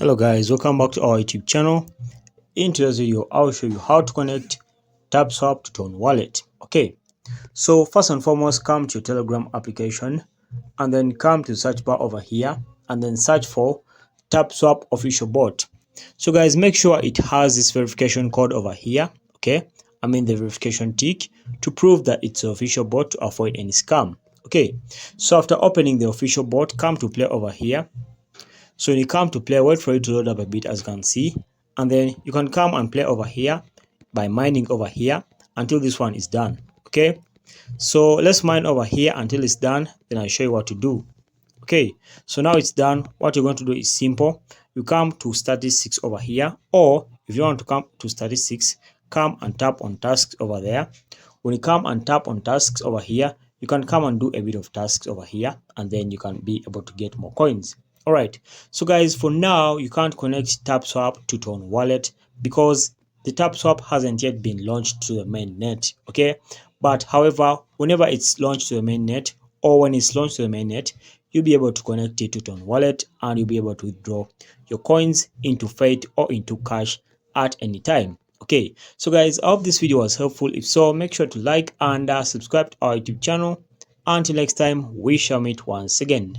Hello guys, welcome back to our YouTube channel. In today's video, I'll show you how to connect Tapswap to Tone Wallet. Okay, so first and foremost, come to your Telegram application and then come to the search bar over here and then search for Tapswap official bot. So guys, make sure it has this verification code over here. Okay, I mean the verification tick to prove that it's an official bot to avoid any scam. Okay, so after opening the official bot, come to play over here. So when you come to play, wait for it to load up a bit, as you can see, and then you can come and play over here by mining over here until this one is done. Okay, so let's mine over here until it's done, then I'll show you what to do. Okay, so now it's done. What you're going to do is simple. You come to statistics over here, or if you want to come to statistics, come and tap on tasks over there. When you come and tap on tasks over here, you can come and do a bit of tasks over here, and then you can be able to get more coins. All right, so guys, for now you can't connect Tapswap to Tone Wallet because the Tapswap hasn't yet been launched to the main net. Okay, but however, whenever it's launched to the main net, or when it's launched to the main net, you'll be able to connect it to Tone Wallet and you'll be able to withdraw your coins into Fate or into cash at any time. Okay, so guys, I hope this video was helpful. If so, make sure to like and subscribe to our YouTube channel. Until next time, we shall meet once again.